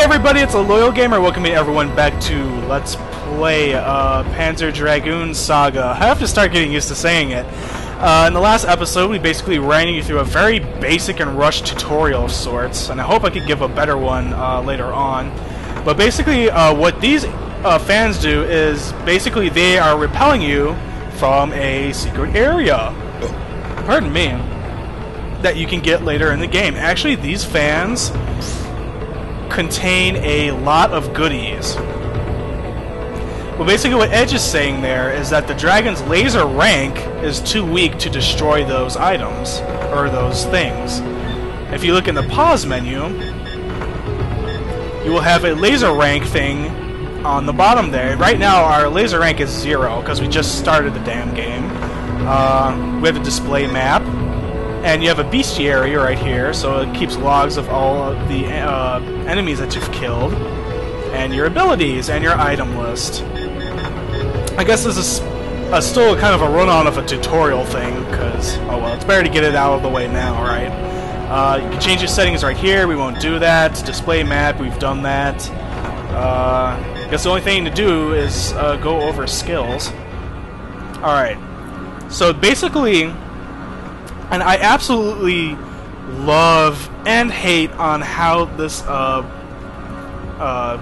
everybody, it's a Loyal Gamer. Welcoming everyone back to Let's Play Panzer Dragoon Saga. I have to start getting used to saying it. In the last episode, we basically ran you through a very basic and rushed tutorial of sorts, and I hope I could give a better one later on. But basically, what these fans do is basically they are repelling you from a secret area. Pardon me. That you can get later in the game. Actually, these fans contain a lot of goodies. Well, basically what Edge is saying there is that the dragon's laser rank is too weak to destroy those items, or those things. If you look in the pause menu, you will have a laser rank thing on the bottom there. Right now our laser rank is 0, because we just started the damn game. We have a display map. And you have a bestiary right here, so it keeps logs of all of the enemies that you've killed, and your abilities, and your item list. I guess this is still kind of a run-on of a tutorial thing, because, oh well, it's better to get it out of the way now, right? You can change your settings right here, we won't do that. Display map, we've done that. I guess the only thing to do is go over skills. Alright, so basically... And I absolutely love and hate on how this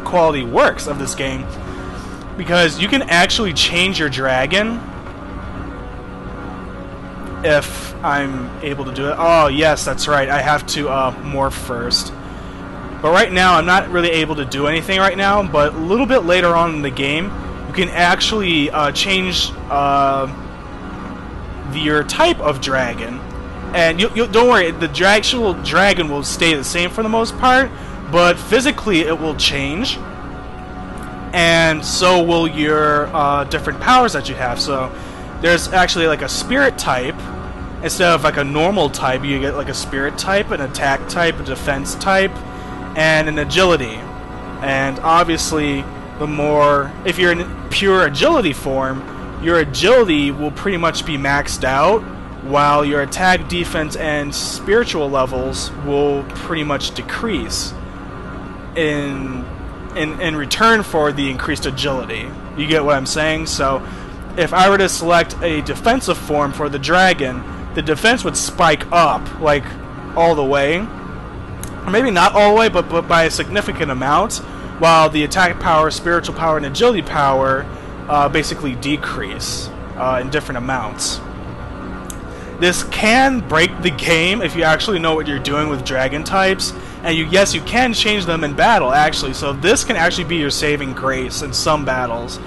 quality works of this game, because you can actually change your dragon if I'm able to do it. Oh yes, that's right, I have to morph first. But right now I'm not really able to do anything right now, but a little bit later on in the game you can actually change your type of dragon. And you don't worry, the actual dragon will stay the same for the most part, but physically it will change, and so will your different powers that you have. So there's actually like a spirit type instead of like a normal type. You get like a spirit type, an attack type, a defense type, and an agility. And obviously, the more, if you're in pure agility form, your agility will pretty much be maxed out, while your attack, defense, and spiritual levels will pretty much decrease in return for the increased agility. You get what I'm saying? So if I were to select a defensive form for the dragon, the defense would spike up, like, all the way. Or maybe not all the way, but by a significant amount, while the attack power, spiritual power, and agility power basically decrease in different amounts. This can break the game if you actually know what you're doing with dragon types, and yes, you can change them in battle, actually, so this can actually be your saving grace in some battles.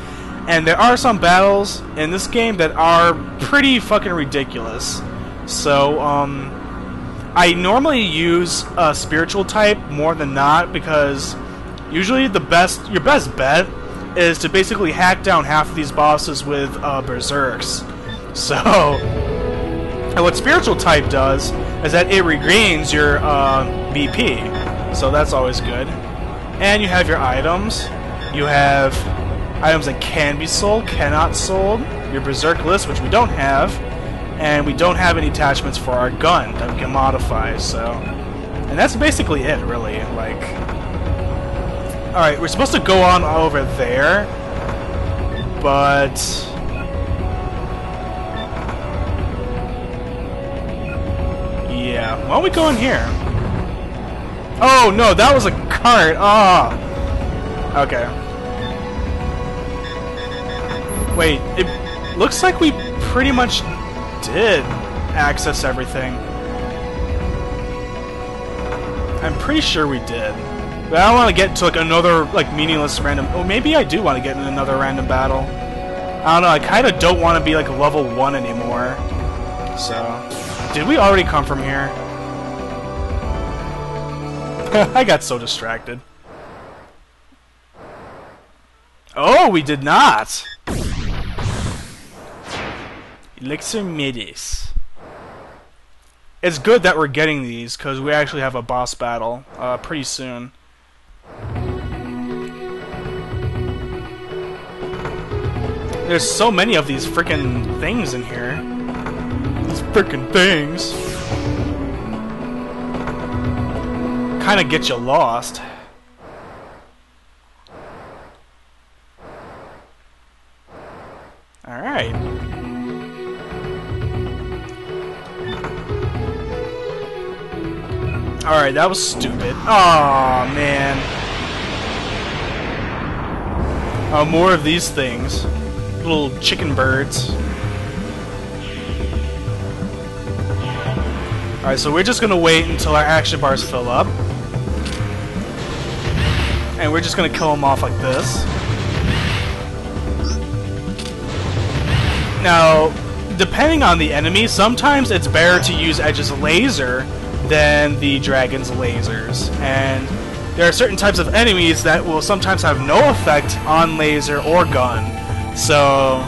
And there are some battles in this game that are pretty fucking ridiculous. So, I normally use a spiritual type more than not, because usually your best bet is to basically hack down half of these bosses with berserks. So... And what spiritual type does is that it regains your BP, so that's always good. And you have your items. You have items that can be sold, cannot sold. Your berserk list, which we don't have, and we don't have any attachments for our gun that we can modify. So, and that's basically it, really. Like, all right, we're supposed to go on over there, but. Yeah, why don't we go in here? Oh no, that was a cart. Ah. Oh. Okay. Wait, it looks like we pretty much did access everything. I'm pretty sure we did. But I don't want to get into like another like meaningless random. Oh, maybe I do want to get in another random battle. I don't know. I kind of don't want to be like level 1 anymore. So. Did we already come from here? I got so distracted. Oh, we did not! Elixir Midis. It's good that we're getting these, because we actually have a boss battle pretty soon. There's so many of these frickin' things in here. These frickin' things. Kinda get you lost. Alright. Alright, that was stupid. Aw, man. More of these things. Little chicken birds. Alright, so we're just gonna wait until our action bars fill up. And we're just gonna kill them off like this. Now, depending on the enemy, sometimes it's better to use Edge's laser than the dragon's lasers. And there are certain types of enemies that will sometimes have no effect on laser or gun. So,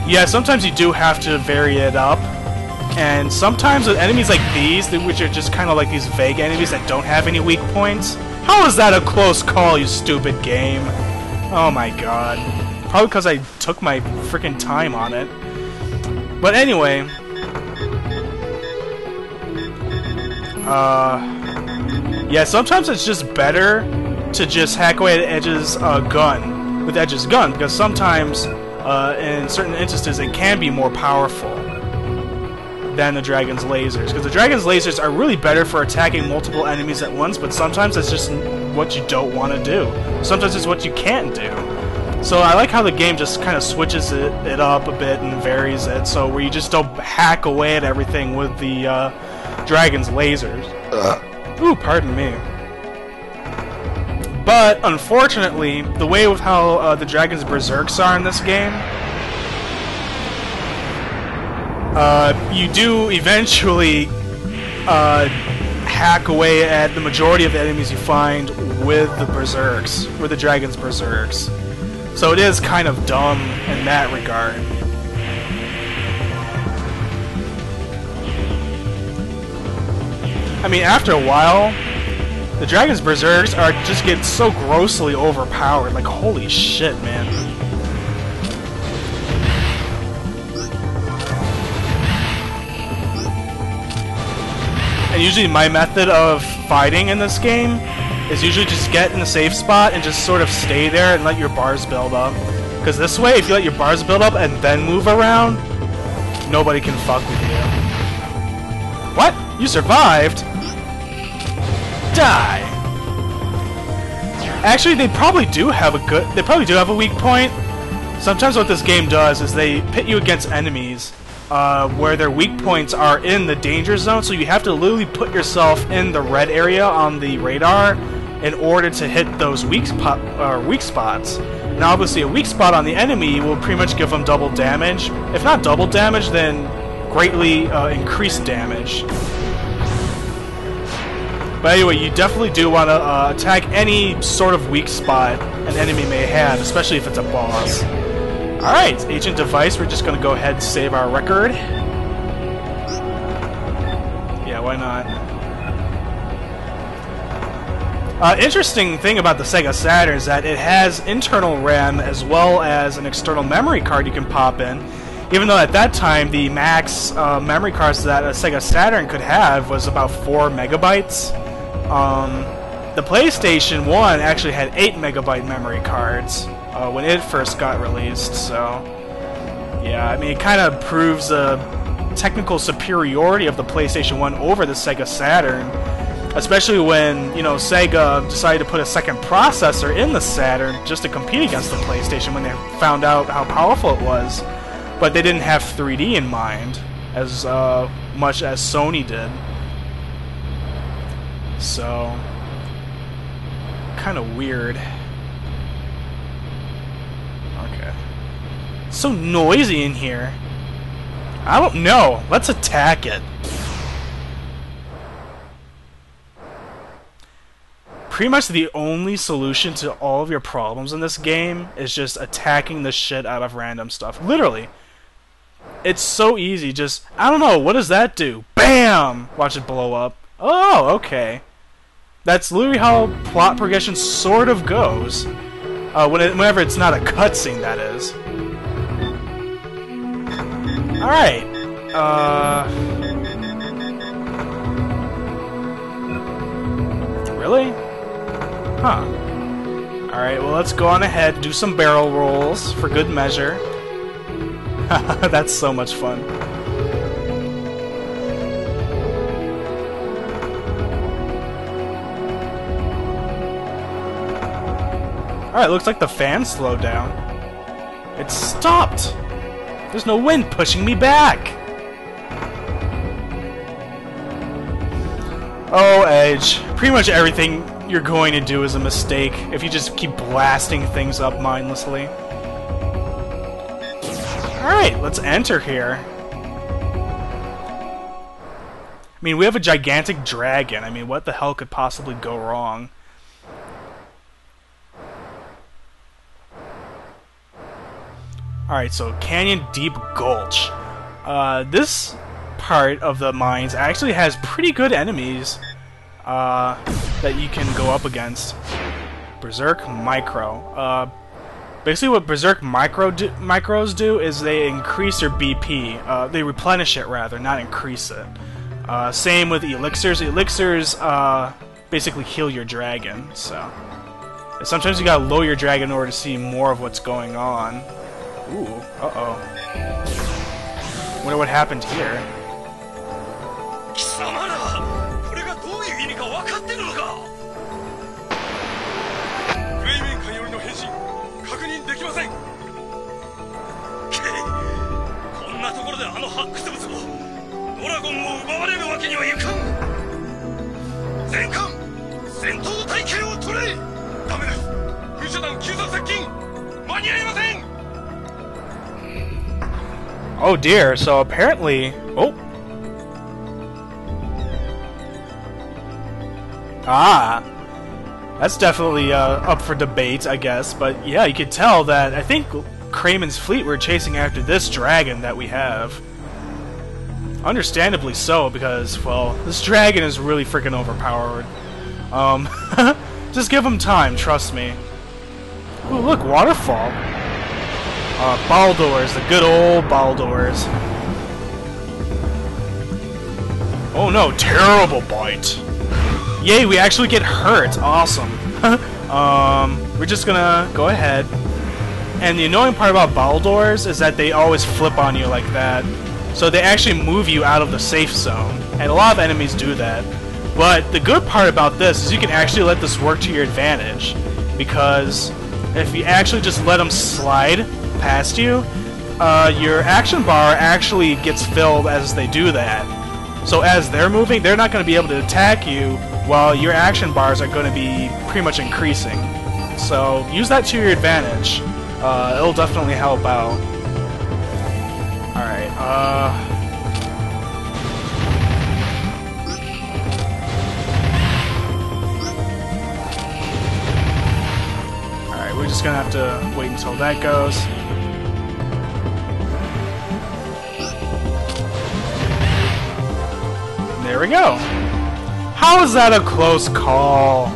yeah, sometimes you do have to vary it up. And sometimes with enemies like these, which are just kind of like these vague enemies that don't have any weak points. How is that a close call, you stupid game? Oh my god. Probably because I took my freaking time on it. But anyway. Yeah, sometimes it's just better to just hack away at Edge's gun. With Edge's gun, because sometimes, in certain instances, it can be more powerful than the dragon's lasers, because the dragon's lasers are really better for attacking multiple enemies at once, but sometimes it's just what you don't want to do. Sometimes it's what you can't do. So I like how the game just kind of switches it up a bit and varies it, so where you just don't hack away at everything with the dragon's lasers. Ooh, pardon me. But unfortunately, the way with how the dragon's berserks are in this game, you do eventually hack away at the majority of the enemies you find with the berserks, with the dragon's berserks. So it is kind of dumb in that regard. I mean, after a while, the dragon's berserks just get so grossly overpowered. Like, holy shit, man. And usually my method of fighting in this game is usually just get in a safe spot and just sort of stay there and let your bars build up. Because this way, if you let your bars build up and then move around, nobody can fuck with you. What? You survived? Die! Actually, they probably do have a weak point. Sometimes what this game does is they pit you against enemies where their weak points are in the danger zone, so you have to literally put yourself in the red area on the radar in order to hit those weak spots. Now, obviously, a weak spot on the enemy will pretty much give them double damage. If not double damage, then greatly increased damage. But anyway, you definitely do want to attack any sort of weak spot an enemy may have, especially if it's a boss. Alright, Agent Device, we're just going to go ahead and save our record. Yeah, why not? Interesting thing about the Sega Saturn is that it has internal RAM as well as an external memory card you can pop in. Even though at that time the max memory cards that a Sega Saturn could have was about 4 megabytes. The PlayStation 1 actually had 8 megabyte memory cards when it first got released, so yeah, I mean, it kind of proves the technical superiority of the PlayStation 1 over the Sega Saturn, especially when, you know, Sega decided to put a second processor in the Saturn just to compete against the PlayStation when they found out how powerful it was, but they didn't have 3D in mind as much as Sony did. So, kind of weird. Okay. It's so noisy in here. I don't know. Let's attack it. Pretty much the only solution to all of your problems in this game is just attacking the shit out of random stuff. Literally. It's so easy. Just, I don't know. What does that do? BAM! Watch it blow up. Oh, okay. That's literally how plot progression sort of goes. Whenever it's not a cutscene, that is. Alright. Really? Huh. Alright, well, let's go on ahead and do some barrel rolls for good measure. That's so much fun. Alright, looks like the fan slowed down. It stopped! There's no wind pushing me back! Oh, Edge. Pretty much everything you're going to do is a mistake if you just keep blasting things up mindlessly. Alright, let's enter here. I mean, we have a gigantic dragon. I mean, what the hell could possibly go wrong? Alright, so Canyon Deep Gulch. This part of the mines actually has pretty good enemies that you can go up against. Berserk Micro. Basically what Berserk Micros do is they increase your BP. They replenish it, rather, not increase it. Same with Elixirs. Elixirs basically heal your dragon, so... Sometimes you gotta lower your dragon in order to see more of what's going on. Ooh, uh-oh. Wonder what happened here. Oh dear, so apparently... Oh! Ah! That's definitely up for debate, I guess, but yeah, you could tell that I think Kramen's fleet were chasing after this dragon that we have. Understandably so, because, well, this dragon is really freaking overpowered. Just give him time, trust me. Ooh, look, waterfall. Baldors, the good old Baldors. Oh no, terrible bite. Yay, we actually get hurt. Awesome. We're just gonna go ahead. And the annoying part about Baldors is that they always flip on you like that. So they actually move you out of the safe zone. And a lot of enemies do that. But the good part about this is you can actually let this work to your advantage. Because if you actually just let them slide past you, your action bar actually gets filled as they do that. So as they're moving, they're not going to be able to attack you, while your action bars are going to be pretty much increasing. So use that to your advantage. It'll definitely help out. Alright, Alright, we're just gonna have to wait until that goes. There we go. How is that a close call?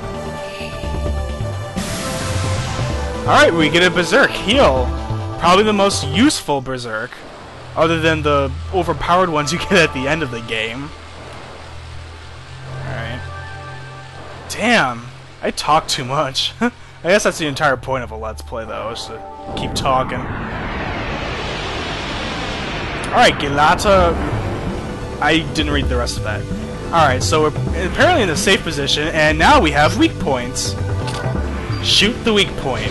Alright, we get a Berserk heal. Probably the most useful Berserk, other than the overpowered ones you get at the end of the game. Alright. Damn, I talk too much. I guess that's the entire point of a Let's Play, though, is to keep talking. Alright, Gilata... I didn't read the rest of that. Alright, so we're apparently in a safe position, and now we have weak points. Shoot the weak point.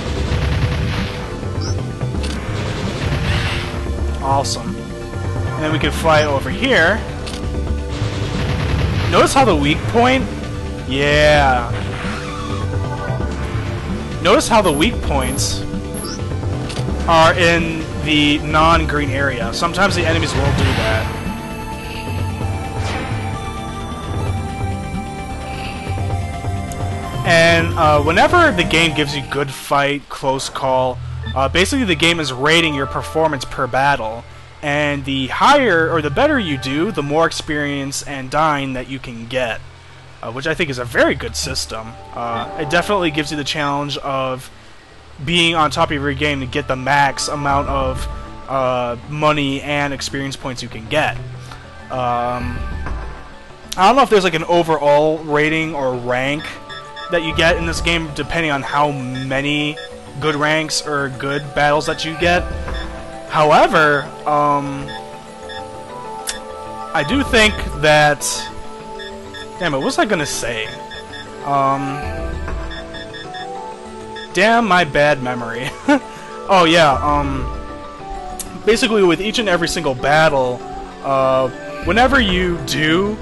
Awesome. And then we can fly over here. Notice how the weak point... Yeah. Notice how the weak points are in the non-green area. Sometimes the enemies will do that. And whenever the game gives you good fight, close call, basically the game is rating your performance per battle. And the higher, or the better you do, the more experience and dying that you can get. Which I think is a very good system. It definitely gives you the challenge of being on top of your game to get the max amount of money and experience points you can get. I don't know if there's like an overall rating or rank that you get in this game, depending on how many good ranks or good battles that you get. However, I do think that... Damn it, what was I gonna say? Damn my bad memory. Oh yeah, basically with each and every single battle, whenever you do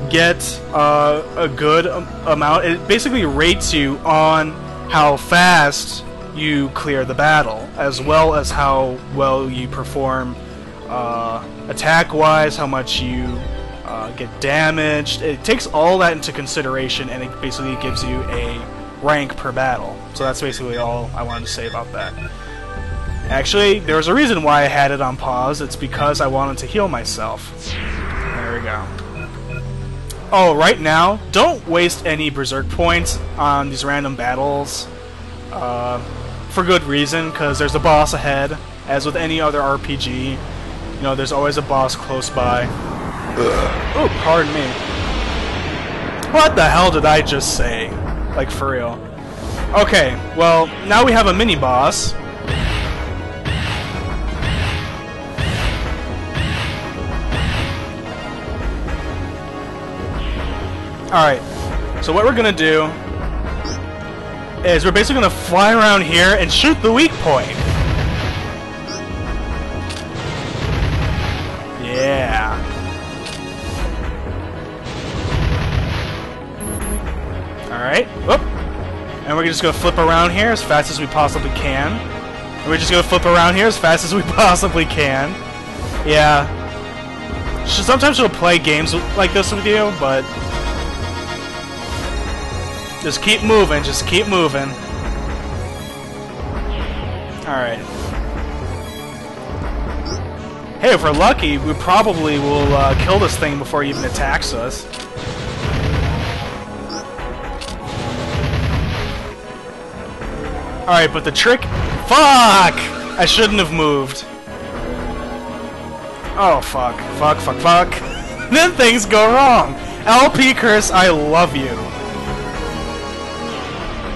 get a good amount, it basically rates you on how fast you clear the battle, as well as how well you perform attack-wise, how much you get damaged. It takes all that into consideration, and it basically gives you a rank per battle. So that's basically all I wanted to say about that. Actually, there was a reason why I had it on pause. It's because I wanted to heal myself. There we go. Oh, right now, don't waste any Berserk points on these random battles. For good reason, because there's a boss ahead. As with any other RPG, you know, there's always a boss close by. Oh, pardon me. What the hell did I just say? Like, for real. Okay, well, now we have a mini-boss. Alright, so what we're gonna do is we're basically gonna fly around here and shoot the weak point. Yeah. Alright, whoop. And we're just gonna flip around here as fast as we possibly can. And we're just gonna flip around here as fast as we possibly can. Yeah. Sometimes she'll play games like this with you, but just keep moving, just keep moving. Alright. Hey, if we're lucky, we probably will kill this thing before it even attacks us. Alright, but the trick... Fuck! I shouldn't have moved. Oh, fuck. Fuck, fuck, fuck. Then things go wrong. LP Curse, I love you.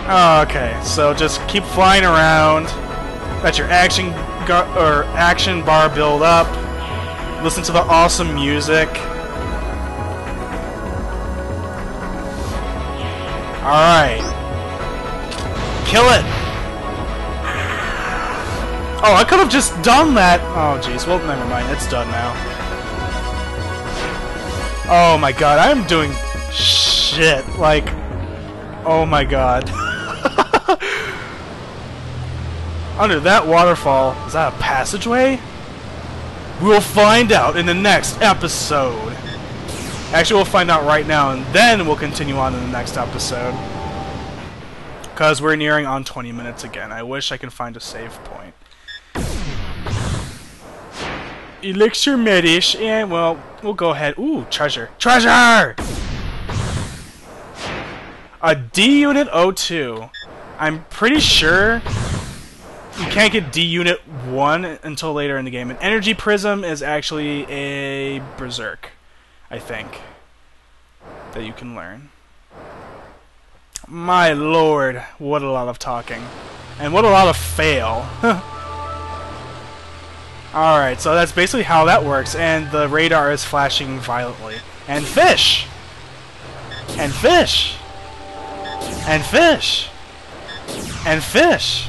Okay, so just keep flying around. Let your action bar build up. Listen to the awesome music. Alright. Kill it! Oh, I could have just done that! Oh, jeez. Well, never mind. It's done now. Oh my god, I am doing shit. Like, oh my god. Under that waterfall, is that a passageway? We'll find out in the next episode. Actually, we'll find out right now, and then we'll continue on in the next episode. Because we're nearing on 20 minutes again. I wish I could find a save point. Elixir Medish, and well, we'll go ahead. Ooh, treasure. Treasure! A D Unit 02. I'm pretty sure you can't get D Unit 1 until later in the game. An Energy Prism is actually a Berserk, I think, that you can learn. My lord, what a lot of talking. And what a lot of fail. Alright, so that's basically how that works, and the radar is flashing violently. And fish! And fish! And fish! And fish!